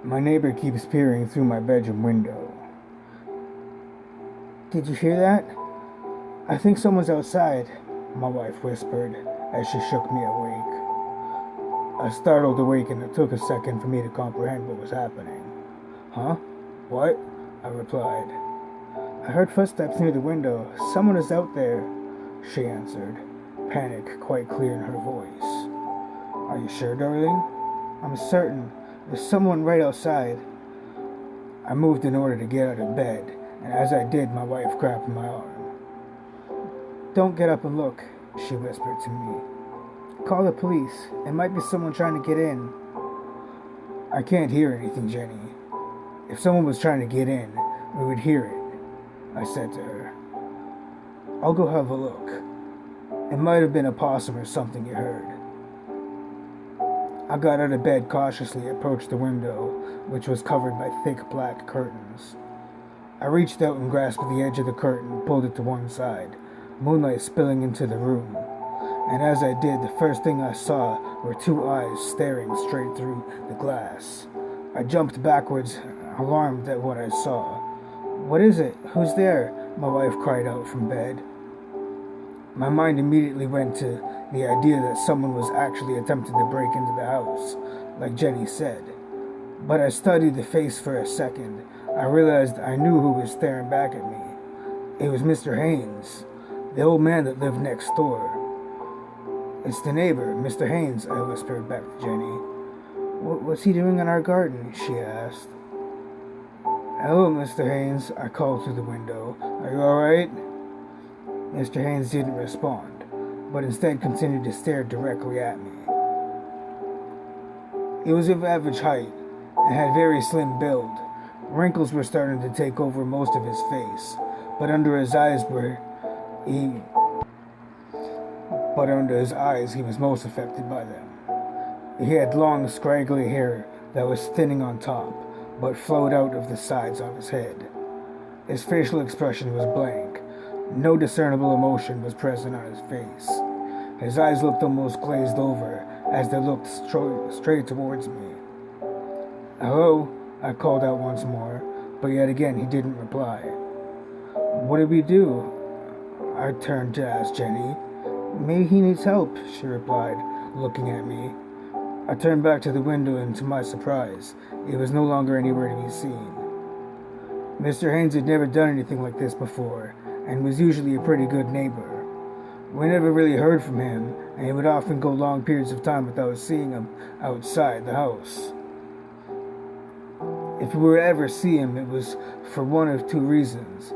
My neighbor keeps peering through my bedroom window. Did you hear that? I think someone's outside, my wife whispered as she shook me awake. I startled awake and it took a second for me to comprehend what was happening. Huh? What? I replied. I heard footsteps near the window. Someone is out there, she answered, panic quite clear in her voice. Are you sure, darling? I'm certain. There's someone right outside. I moved in order to get out of bed, and as I did, my wife grabbed my arm. Don't get up and look, she whispered to me. Call the police. It might be someone trying to get in. I can't hear anything, Jenny. If someone was trying to get in, we would hear it, I said to her. I'll go have a look. It might have been a possum or something you heard. I got out of bed cautiously, approached the window, which was covered by thick black curtains. I reached out and grasped the edge of the curtain, pulled it to one side, moonlight spilling into the room. And as I did, the first thing I saw were two eyes staring straight through the glass. I jumped backwards, alarmed at what I saw. What is it? Who's there? My wife cried out from bed. My mind immediately went to the idea that someone was actually attempting to break into the house, like Jenny said. But I studied the face for a second. I realized I knew who was staring back at me. It was Mr. Haynes, the old man that lived next door. It's the neighbor, Mr. Haynes, I whispered back to Jenny. What's he doing in our garden? She asked. Hello, Mr. Haynes, I called through the window. Are you all right? Mr. Haynes didn't respond, but instead continued to stare directly at me. He was of average height and had very slim build. Wrinkles were starting to take over most of his face, but under his eyes he was most affected by them. He had long, scraggly hair that was thinning on top, but flowed out of the sides of his head. His facial expression was blank. No discernible emotion was present on his face. His eyes looked almost glazed over as they looked straight towards me. Hello, I called out once more, but yet again he didn't reply. What did we do? I turned to ask Jenny. Maybe he needs help, she replied, looking at me. I turned back to the window and to my surprise, it was no longer anywhere to be seen. Mr. Haynes had never done anything like this before, and was usually a pretty good neighbor. We never really heard from him, and he would often go long periods of time without seeing him outside the house. If we were to ever see him, it was for one of two reasons.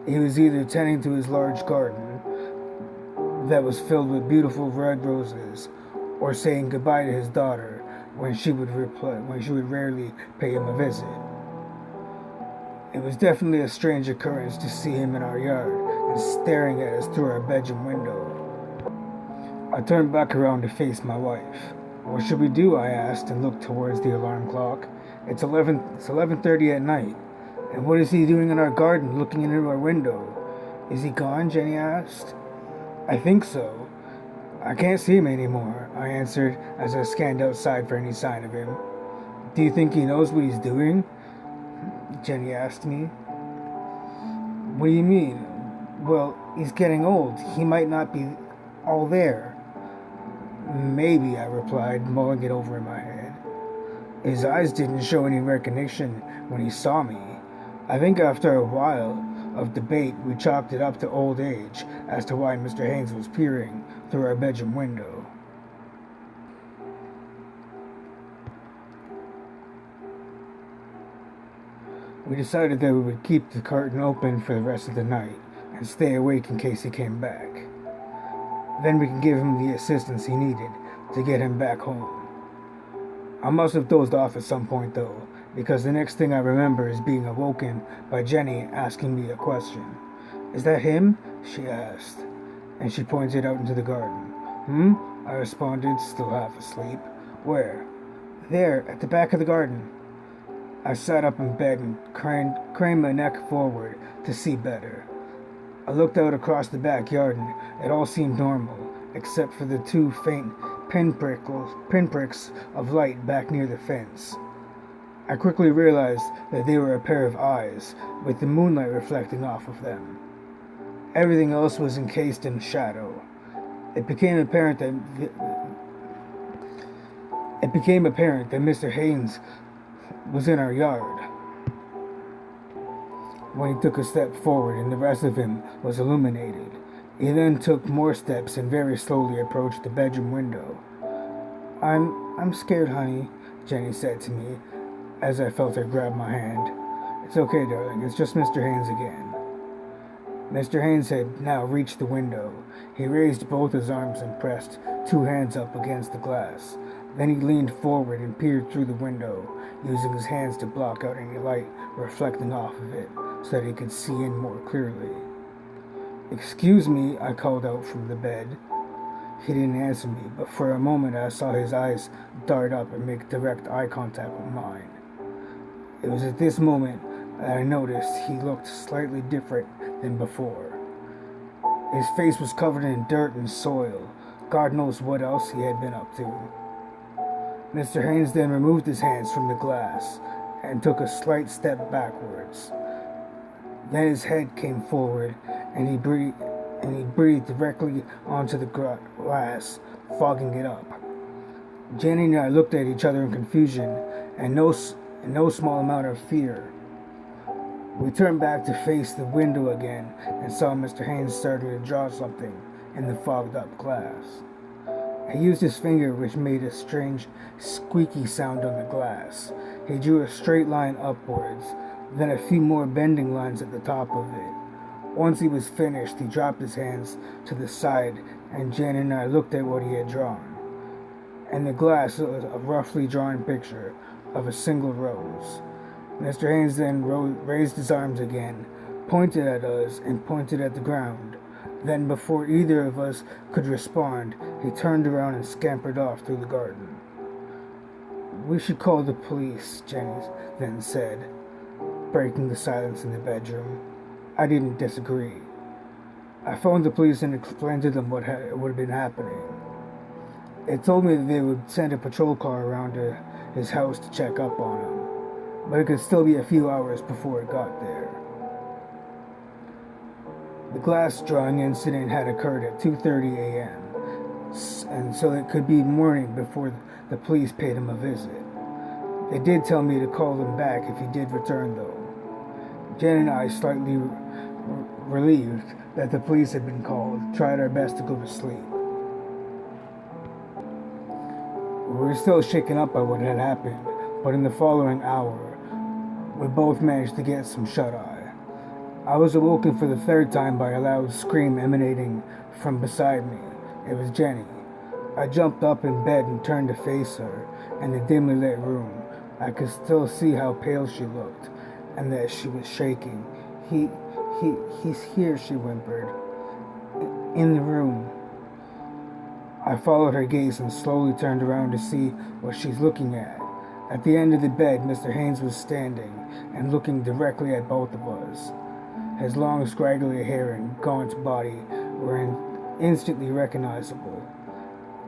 He was either tending to his large garden that was filled with beautiful red roses, or saying goodbye to his daughter when she would rarely pay him a visit. It was definitely a strange occurrence to see him in our yard and staring at us through our bedroom window. I turned back around to face my wife. What should we do? I asked and looked towards the alarm clock. It's 11:30 at night. And what is he doing in our garden looking into our window? Is he gone? Jenny asked. I think so. I can't see him anymore, I answered as I scanned outside for any sign of him. Do you think he knows what he's doing? Jenny asked me. What do you mean? Well, he's getting old. He might not be all there. Maybe, I replied, mulling it over in my head. His eyes didn't show any recognition when he saw me. I think after a while of debate, we chalked it up to old age as to why Mr. Haynes was peering through our bedroom window. We decided that we would keep the curtain open for the rest of the night and stay awake in case he came back. Then we could give him the assistance he needed to get him back home. I must have dozed off at some point though, because the next thing I remember is being awoken by Jenny asking me a question. Is that him? She asked, and she pointed out into the garden. I responded, still half asleep. Where? There, at the back of the garden. I sat up in bed and craned my neck forward to see better. I looked out across the backyard and it all seemed normal, except for the two faint pinpricks of light back near the fence. I quickly realized that they were a pair of eyes, with the moonlight reflecting off of them. Everything else was encased in shadow. It became apparent that Mr. Haynes was in our yard when he took a step forward and the rest of him was illuminated. He then took more steps and very slowly approached the bedroom window. I'm scared, honey, Jenny said to me as I felt her grab my hand. It's okay, darling, it's just Mr. Haynes again. Mr. Haynes had now reached the window. He raised both his arms and pressed two hands up against the glass. Then he leaned forward and peered through the window, using his hands to block out any light reflecting off of it so that he could see in more clearly. Excuse me, I called out from the bed. He didn't answer me, but for a moment I saw his eyes dart up and make direct eye contact with mine. It was at this moment that I noticed he looked slightly different than before. His face was covered in dirt and soil. God knows what else he had been up to. Mr. Haynes then removed his hands from the glass and took a slight step backwards. Then his head came forward and he breathed directly onto the glass, fogging it up. Jenny and I looked at each other in confusion and no small amount of fear. We turned back to face the window again and saw Mr. Haynes starting to draw something in the fogged up glass. He used his finger, which made a strange squeaky sound on the glass. He drew a straight line upwards, then a few more bending lines at the top of it. Once he was finished, he dropped his hands to the side, and Jen and I looked at what he had drawn. And the glass was a roughly drawn picture of a single rose. Mr. Haynes then raised his arms again, pointed at us, and pointed at the ground. Then, before either of us could respond, he turned around and scampered off through the garden. We should call the police, Jenny then said, breaking the silence in the bedroom. I didn't disagree. I phoned the police and explained to them what had been happening. They told me that they would send a patrol car around to his house to check up on him, but it could still be a few hours before it got there. The glass drawing incident had occurred at 2:30 a.m., and so it could be morning before the police paid him a visit. They did tell me to call them back if he did return, though. Jen and I, slightly relieved that the police had been called, tried our best to go to sleep. We were still shaken up by what had happened, but in the following hour, we both managed to get some shut-eye. I was awoken for the third time by a loud scream emanating from beside me. It was Jenny. I jumped up in bed and turned to face her. In the dimly lit room, I could still see how pale she looked, and that she was shaking. He's here, she whimpered. In the room. I followed her gaze and slowly turned around to see what she's looking at. At the end of the bed, Mr. Haynes was standing and looking directly at both of us. His long, scraggly hair and gaunt body were instantly recognizable.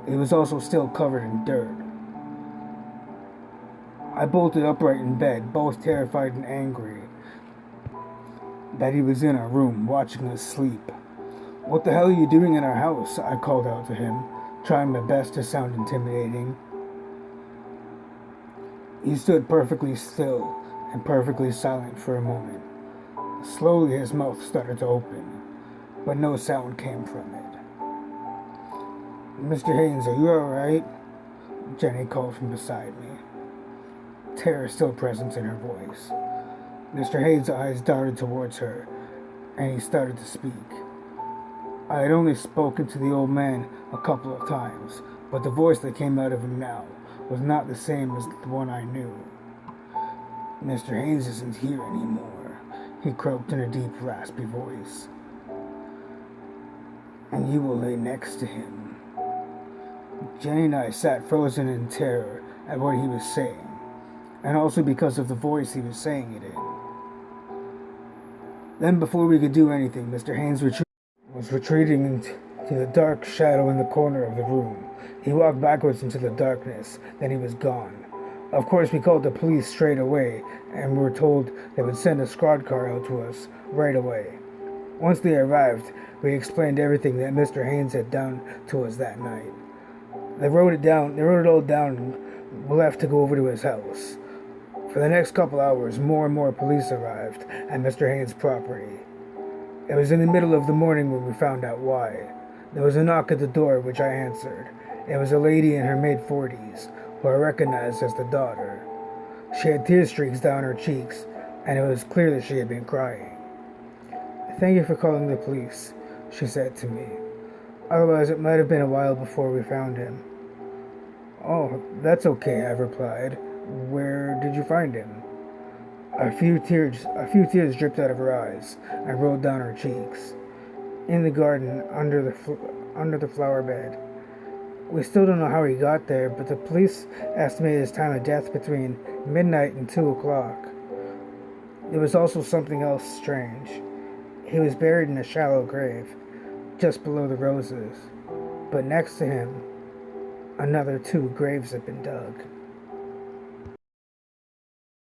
He was also still covered in dirt. I bolted upright in bed, both terrified and angry that he was in our room, watching us sleep. "What the hell are you doing in our house?" I called out to him, trying my best to sound intimidating. He stood perfectly still and perfectly silent for a moment. Slowly his mouth started to open, but no sound came from it. "Mr. Haynes, are you alright?" Jenny called from beside me, terror still present in her voice. Mr. Haynes' eyes darted towards her, and he started to speak. I had only spoken to the old man a couple of times, but the voice that came out of him now was not the same as the one I knew. "Mr. Haynes isn't here anymore," he croaked in a deep, raspy voice. "And you will lay next to him." Jenny and I sat frozen in terror at what he was saying, and also because of the voice he was saying it in. Then, before we could do anything, Mr. Haynes was retreating into the dark shadow in the corner of the room. He walked backwards into the darkness, then he was gone. Of course, we called the police straight away and were told they would send a squad car out to us right away. Once they arrived, we explained everything that Mr. Haynes had done to us that night. They wrote it all down, and we left to go over to his house. For the next couple hours, more and more police arrived at Mr. Haynes' property. It was in the middle of the morning when we found out why. There was a knock at the door, which I answered. It was a lady in her mid-40s, who I recognized as the daughter. She had tear streaks down her cheeks, and it was clear that she had been crying. "Thank you for calling the police," she said to me. "Otherwise, it might have been a while before we found him." "Oh, that's okay," I replied. "Where did you find him?" A few tears dripped out of her eyes and rolled down her cheeks. "In the garden, under the flower bed. We still don't know how he got there, but the police estimate his time of death between midnight and 2 o'clock. There was also something else strange. He was buried in a shallow grave, just below the roses, but next to him, another 2 graves had been dug."